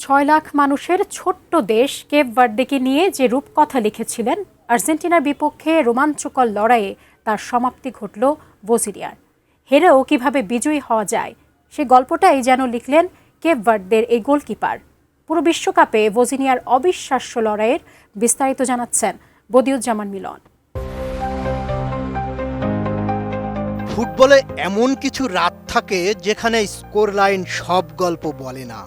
৬ লাখ মানুষের ছোট্ট দেশ কেপ ভার্দেকে নিয়ে যে রূপকথা লিখেছিলেন, আর্জেন্টিনার বিপক্ষে রোমাঞ্চকর লড়াইয়ে তার সমাপ্তি ঘটল ভোজিনিয়ার। হেরেও কিভাবে বিজয়ী হওয়া যায় সে গল্পটাই যেন লিখলেন কেপ ভার্দের এই গোলকিপার। পুরো বিশ্বকাপে ভোজিনিয়ার অবিশ্বাস্য লড়াইয়ের বিস্তারিত জানাচ্ছেন বদিউজ্জামান মিলন। ফুটবলে এমন কিছু রাত থাকে যেখানে স্কোর লাইন সব গল্প বলে না।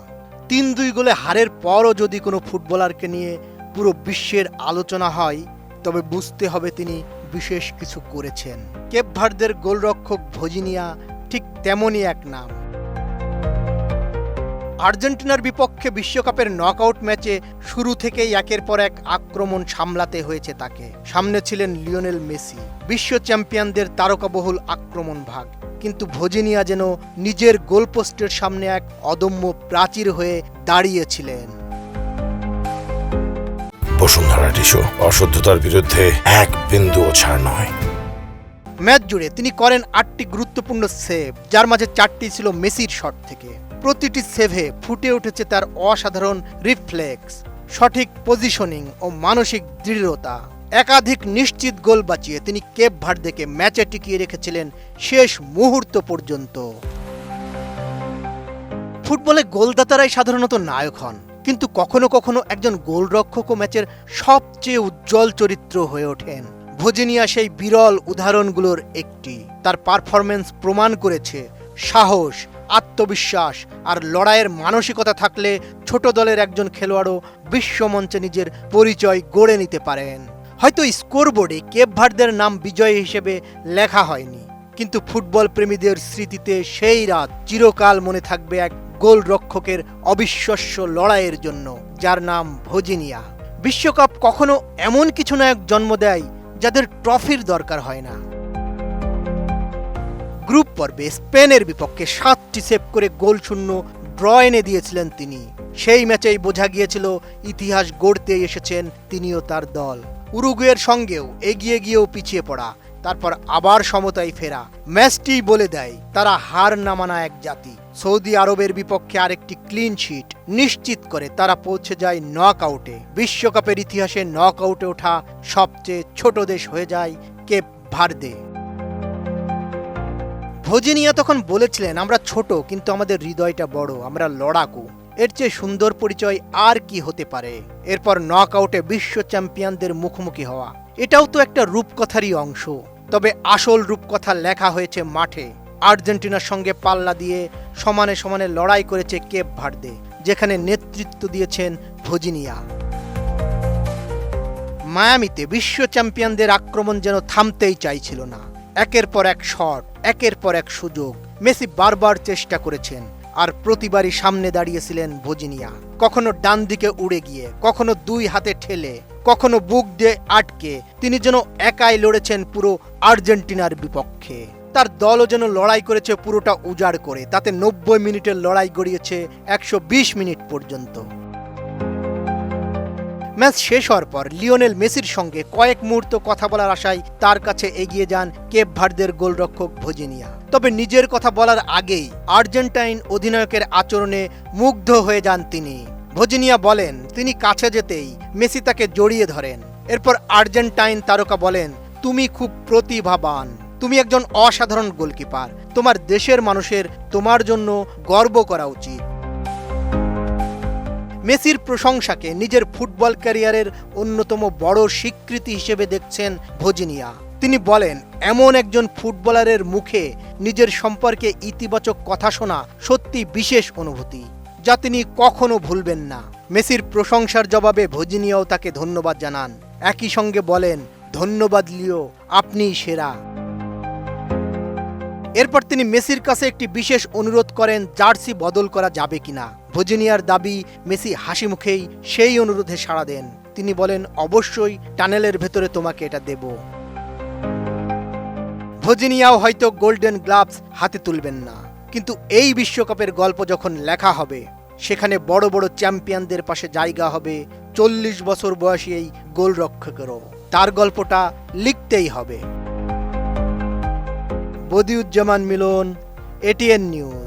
৩-২ গোলে হারের পরও যদি কোনো ফুটবলারকে নিয়ে পুরো বিশ্বের আলোচনা হয়, তবে বুঝতে হবে তিনি বিশেষ কিছু করেছেন। কেপ ভার্দের গোলরক্ষক ভোজিনিয়া ঠিক তেমনই এক নাম। আর্জেন্টিনার বিপক্ষে বিশ্বকাপের নকআউট ম্যাচে শুরু থেকেই একের পর এক আক্রমণ সামলাতে হয়েছে তাকে। সামনে ছিলেন লিওনেল মেসি, বিশ্ব চ্যাম্পিয়নদের তারকাবহুল আক্রমণ ভাগ। কিন্তু ভোজিনিয়া যেন নিজের গোলপোস্টের সামনে এক অদম্য প্রাচীর হয়ে দাঁড়িয়েছিলেন। বসুন্ধরা টিস্যু, অশুদ্ধতার বিরুদ্ধে এক বিন্দুও ছাড় নয়। ম্যাচ জুড়ে তিনি করেন ৮টি গুরুত্বপূর্ণ সেভ, যার মাঝে 4টি ছিল মেসির শট থেকে। প্রতিটি সেভে ফুটে উঠেছে তার অসাধারণ রিফ্লেক্স, সঠিক পজিশনিং ও মানসিক দৃঢ়তা। একাধিক নিশ্চিত গোল বাঁচিয়ে তিনি কেপ ভার্দেকে ম্যাচে টিকিয়ে রেখেছিলেন শেষ মুহূর্ত পর্যন্ত। ফুটবলে গোলদাতারাই সাধারণত নায়ক হন, কিন্তু কখনো কখনো একজন গোলরক্ষকও ম্যাচের সবচেয়ে উজ্জ্বল চরিত্র হয়ে ওঠেন। ভোজিনিয়া সেই বিরল উদাহরণগুলোর একটি। তার পারফরমেন্স প্রমাণ করেছে সাহস, আত্মবিশ্বাস আর লড়াইয়ের মানসিকতা থাকলে ছোট দলের একজন খেলোয়াড়ও বিশ্বমঞ্চে নিজের পরিচয় গড়ে নিতে পারেন। হয়তো স্কোরবোর্ডে কেপ ভার্দের নাম বিজয়ী হিসেবে লেখা হয়নি, কিন্তু ফুটবল প্রেমীদের স্মৃতিতে সেই রাত চিরকাল মনে থাকবে এক গোলরক্ষকের অবিশ্বাস্য লড়াইয়ের জন্য, যার নাম ভোজিনিয়া। বিশ্বকাপ কখনো এমন কিছু নায়ক জন্ম দেয় যাদের ট্রফির দরকার হয় না। গ্রুপ পর্বে স্পেনের বিপক্ষে 7টি সেভ করে গোল শূন্য ড্র এনে দিয়েছিলেন তিনি। সেই ম্যাচেই বোঝা গিয়েছিল ইতিহাস গড়তে এসেছেন তিনিও তার দল। উরুগুয়ের সঙ্গেও এগিয়ে গিয়েও পিছিয়ে পড়া, তারপর আবার সমতায় ফেরা ম্যাচটি বলে দেয় তারা হার না মানা এক জাতি। সৌদি আরবের বিপক্ষে আরেকটি ক্লিন শিট নিশ্চিত করে তারা পৌঁছে যায় নকআউটে। বিশ্বকাপের ইতিহাসে নকআউটে ওঠা সবচেয়ে ছোট দেশ হয়ে যায় কেপ ভার্দে। ভোজিনিয়া তখন বলেছিলেন, আমরা ছোট কিন্তু আমাদের হৃদয়টা বড়, আমরা লড়াকু। এর চেয়ে সুন্দর পরিচয় আর কি হতে পারে। এরপর নকআউটে বিশ্ব চ্যাম্পিয়নদের মুখোমুখি হওয়া, এটাও তো একটা রূপকথারই অংশ। তবে আসল রূপকথা লেখা হয়েছে মাঠে। আর্জেন্টিনার সঙ্গে পাল্লা দিয়ে সমানে সমানে লড়াই করেছে কেপ ভার্দে, যেখানে নেতৃত্ব দিয়েছেন ভোজিনিয়া। মায়ামিতে বিশ্ব চ্যাম্পিয়নদের আক্রমণ যেন থামতেই চাইছিল না। একের পর এক শট, একের পর এক সুযোগ। মেসি বারবার চেষ্টা করেছেন, আর প্রতিবারই সামনে দাঁড়িয়েছিলেন ভোজিনিয়া। কখনো ডান দিকে উড়ে গিয়ে, কখনো 2 হাতে ঠেলে, কখনো বুক দিয়ে আটকে তিনি যেন একাই লড়েছেন পুরো আর্জেন্টিনার বিপক্ষে। তার দলও যেন লড়াই করেছে পুরোটা উজাড় করে। তাতে 90 মিনিটের লড়াই গড়িয়েছে 120 মিনিট পর্যন্ত। ম্যাচ শেষ হওয়ার পর লিওনেল মেসির সঙ্গে কয়েক মুহূর্ত কথা বলার আশায় তার কাছে এগিয়ে যান কেপ ভার্দের গোলরক্ষক ভোজিনিয়া। তবে নিজের কথা বলার আগেই আর্জেন্টাইন অধিনায়কের আচরণে মুগ্ধ হয়ে যান তিনি। ভোজিনিয়া বলেন, তিনি কাছে যেতেই মেসি তাকে জড়িয়ে ধরেন। এরপর আর্জেন্টাইন তারকা বলেন, তুমি খুব প্রতিভাবান, তুমি একজন অসাধারণ গোলকিপার, তোমার দেশের মানুষের তোমার জন্য গর্ব করা উচিত। মেসির প্রশংসাকে নিজের ফুটবল ক্যারিয়ারের অন্যতম বড় স্বীকৃতি হিসেবে দেখছেন ভোজিনিয়া। তিনি বলেন, এমন একজন ফুটবলারের মুখে নিজের সম্পর্কে ইতিবাচক কথা শোনা সত্যি বিশেষ অনুভূতি, যা তিনি কখনো ভুলবেন না। মেসির প্রশংসার জবাবে ভোজিনিয়াও তাকে ধন্যবাদ জানান। একই সঙ্গে বলেন, ধন্যবাদ লিও, আপনিই সেরা। এরপর তিনি মেসির কাছে একটি বিশেষ অনুরোধ করেন, জার্সি বদল করা যাবে কিনা। ভোজিনিয়ার দাবি, মেসি হাসি মুখেই সেই অনুরোধে সাড়া দেন। তিনি বলেন, অবশ্যই, টানেলের ভেতরে তোমাকে এটা দেব। ভোজিনিয়াও হয়তো গোল্ডেন গ্লাভস হাতে তুলবেন না, কিন্তু এই বিশ্বকাপের গল্প যখন লেখা হবে, সেখানে বড় বড় চ্যাম্পিয়নদের পাশে জায়গা হবে 40 বছর বয়সী এই গোলরক্ষকেরও। তার গল্পটা লিখতেই হবে। বদিউজ্জামান মিলন, এটিএন নিউজ।